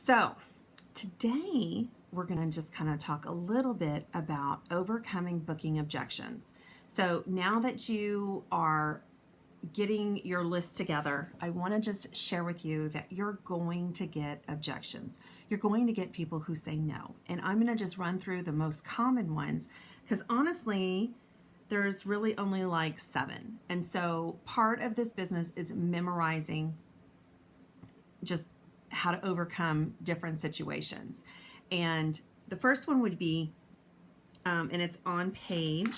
So today we're going to just kind of talk a little bit about overcoming booking objections. So now that you are getting your list together, I want to just share with you that you're going to get objections. You're going to get people who say no. And I'm going to just run through the most common ones because honestly, there's really only like 7. And so part of this business is memorizing just how to overcome different situations. And the first one would be, and it's on page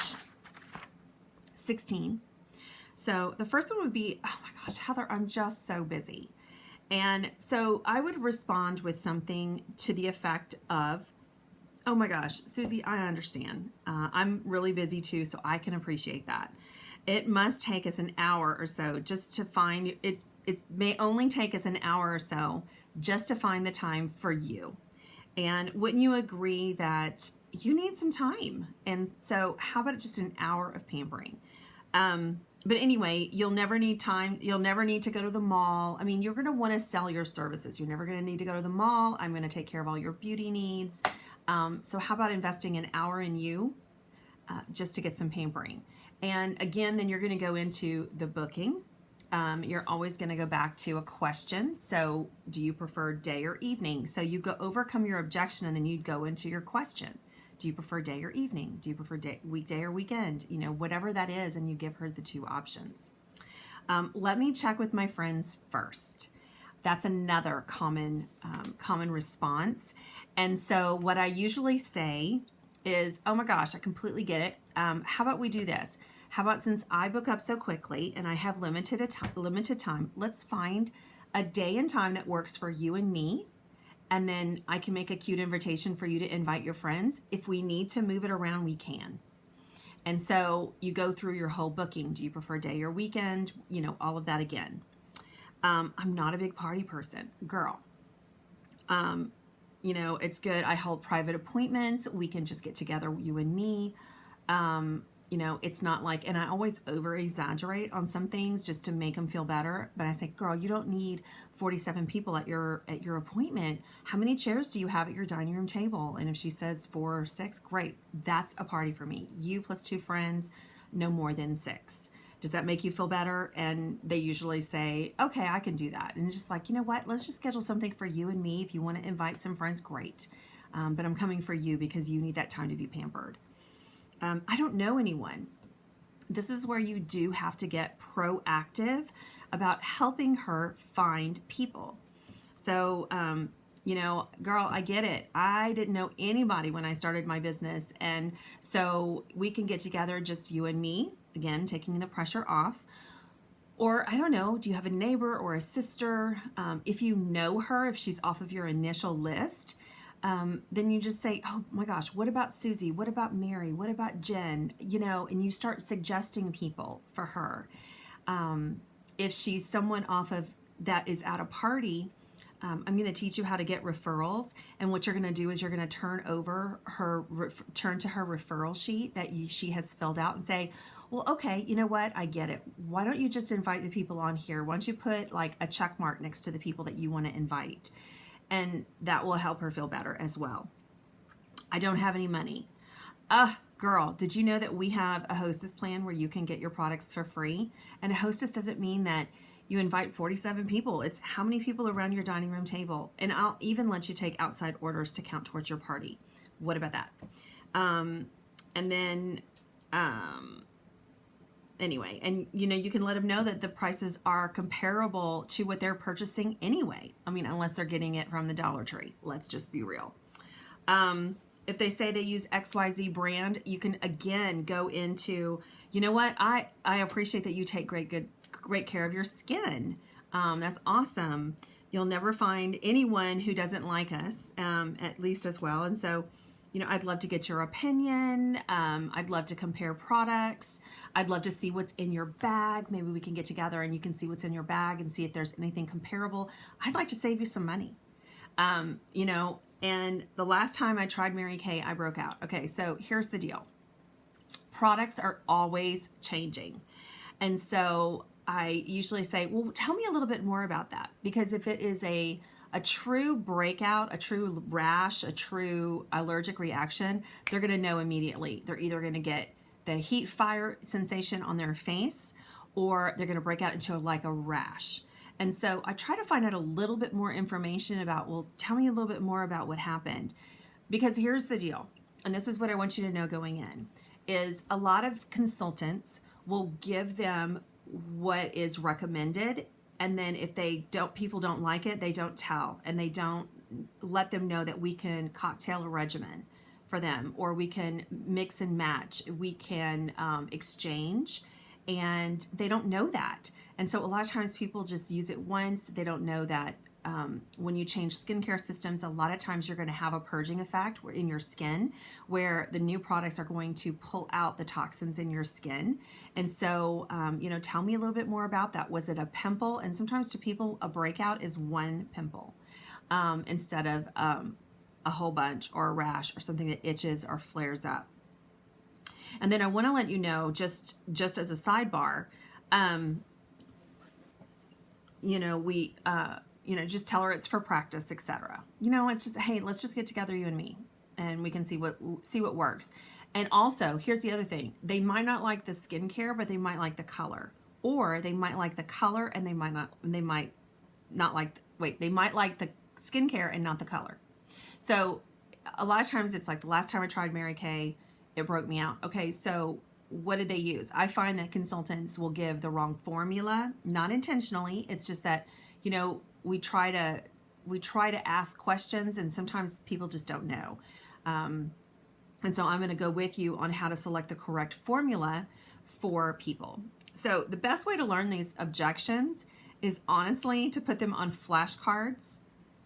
16. So the first one would be, oh my gosh, Heather, I'm just so busy. And so I would respond with something to the effect of, oh my gosh, Susie, I understand. I'm really busy too, so I can appreciate that. It must take us an hour or so just to find, it may only take us an hour or so just to find the time for you. And wouldn't you agree that you need some time? And so how about just an hour of pampering? But anyway, you'll never need time. You'll never need to go to the mall. I mean, you're going to want to sell your services. You're never going to need to go to the mall. I'm going to take care of all your beauty needs. So how about investing an hour in you just to get some pampering? And again, then you're going to go into the booking. You're always going to go back to a question. So do you prefer day or evening? So you go overcome your objection and then you go into your question. Do you prefer day or evening? Do you prefer weekday or weekend? You know, whatever that is, and you give her the 2 options. Let me check with my friends first. That's another common response. And so what I usually say is, oh my gosh, I completely get it. How about we do this? How about since I book up so quickly and I have limited time, let's find a day and time that works for you and me. And then I can make a cute invitation for you to invite your friends. If we need to move it around, we can. And so you go through your whole booking. Do you prefer day or weekend? You know, all of that again. I'm not a big party person, girl. You know, it's good. I hold private appointments. We can just get together, you and me. You know, it's not like, and I always over exaggerate on some things just to make them feel better. But I say, girl, you don't need 47 people at your appointment. How many chairs do you have at your dining room table? And if she says 4 or 6, great. That's a party for me. You plus 2 friends, no more than 6. Does that make you feel better? And they usually say, okay, I can do that. And it's just like, you know what? Let's just schedule something for you and me. If you want to invite some friends, great. But I'm coming for you because you need that time to be pampered. I don't know anyone. This is where you do have to get proactive about helping her find people. So, you know, girl, I get it. I didn't know anybody when I started my business. And so we can get together, just you and me, again, taking the pressure off. Or I don't know, do you have a neighbor or a sister? If you know her, if she's off of your initial list, then you just say, oh my gosh, what about Susie? What about Mary? What about Jen? You know, and you start suggesting people for her. If she's someone off of that is at a party, I'm going to teach you how to get referrals. And what you're going to do is you're going to turn to her referral sheet that she has filled out and say, well, okay, you know what? I get it. Why don't you just invite the people on here? Why don't you put like a check mark next to the people that you want to invite? And that will help her feel better as well. I don't have any money. Girl, did you know that we have a hostess plan where you can get your products for free? And a hostess doesn't mean that you invite 47 people. It's how many people around your dining room table. And I'll even let you take outside orders to count towards your party. What about that? And then, anyway, and you know, you can let them know that the prices are comparable to what they're purchasing anyway. I mean, unless they're getting it from the Dollar Tree. Let's just be real. If they say they use XYZ brand, you can again go into, you know what? I appreciate that you take great care of your skin. That's awesome. You'll never find anyone who doesn't like us, at least as well. And so, you know, I'd love to get your opinion. I'd love to compare products. I'd love to see what's in your bag. Maybe we can get together and you can see what's in your bag and see if there's anything comparable. I'd like to save you some money. You know, and the last time I tried Mary Kay, I broke out. Okay, so here's the deal. Products are always changing. And so I usually say, well, tell me a little bit more about that. Because if it is a A true breakout, a true rash, a true allergic reaction, they're going to know immediately. They're either going to get the heat fire sensation on their face, or they're going to break out into like a rash. And so I try to find out a little bit more information about, well, tell me a little bit more about what happened. Because here's the deal, and this is what I want you to know going in, is a lot of consultants will give them what is recommended, and then if people don't like it, they don't tell, and they don't let them know that we can cocktail a regimen for them, or we can mix and match, we can exchange, and they don't know that. And so a lot of times people just use it once. They don't know that when you change skincare systems, a lot of times you're going to have a purging effect in your skin, where the new products are going to pull out the toxins in your skin. And so, tell me a little bit more about that. Was it a pimple? And sometimes to people, a breakout is one pimple instead of a whole bunch, or a rash, or something that itches or flares up. And then I want to let you know, just as a sidebar, just tell her it's for practice, etc. It's just, hey, let's just get together, you and me, and we can see what works. And also, here's the other thing. They might not like the skincare, but they might like the color. Or they might like the color and they might like the skincare and not the color. So a lot of times it's like, the last time I tried Mary Kay, it broke me out. Okay, so what did they use? I find that consultants will give the wrong formula, not intentionally. It's just that, we try to ask questions, and sometimes people just don't know. And so I'm going to go with you on how to select the correct formula for people. So the best way to learn these objections is honestly to put them on flashcards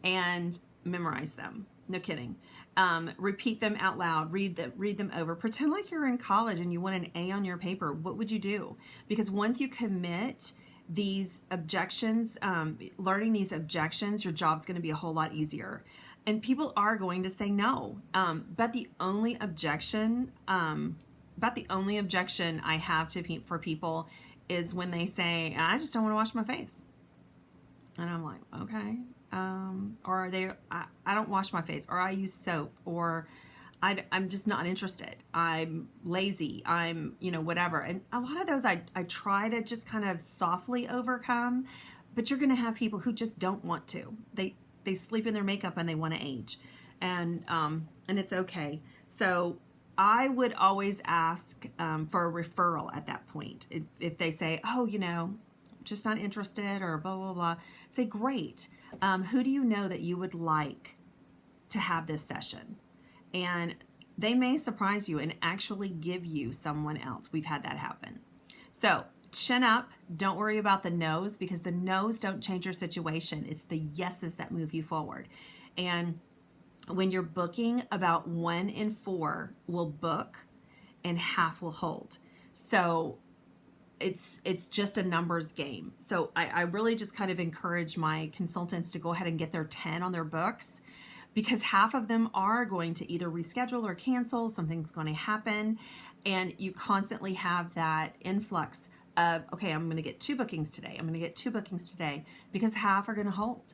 and memorize them. No kidding. Repeat them out loud, read them over, pretend like you're in college and you want an A on your paper. What would you do? Because once you commit these objections, learning these objections, your job's going to be a whole lot easier. And people are going to say no. But the only objection I have for people is when they say, I just don't want to wash my face. And I'm like, okay. Or I don't wash my face, or I use soap, or I'm just not interested. I'm lazy. I'm, whatever. And a lot of those I try to just kind of softly overcome, but you're going to have people who just don't want to. They sleep in their makeup and they want to age, and it's okay. So I would always ask for a referral at that point. If they say, oh, just not interested, or blah, blah, blah, say, great. Who do you know that you would like to have this session? And they may surprise you and actually give you someone else. We've had that happen. So chin up. Don't worry about the no's, because the no's don't change your situation. It's the yeses that move you forward. And when you're booking, about 1 in 4 will book and half will hold. So it's just a numbers game. So I really just kind of encourage my consultants to go ahead and get their 10 on their books, because half of them are going to either reschedule or cancel. Something's going to happen, and you constantly have that influx of, okay, I'm going to get 2 bookings today. I'm going to get 2 bookings today, because half are going to hold.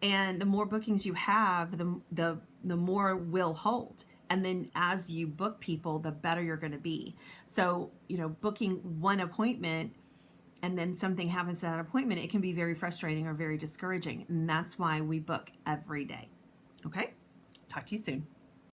And the more bookings you have, the more will hold. And then as you book people, the better you're going to be. So, booking 1 appointment and then something happens at that appointment, it can be very frustrating or very discouraging. And that's why we book every day. Okay? Talk to you soon.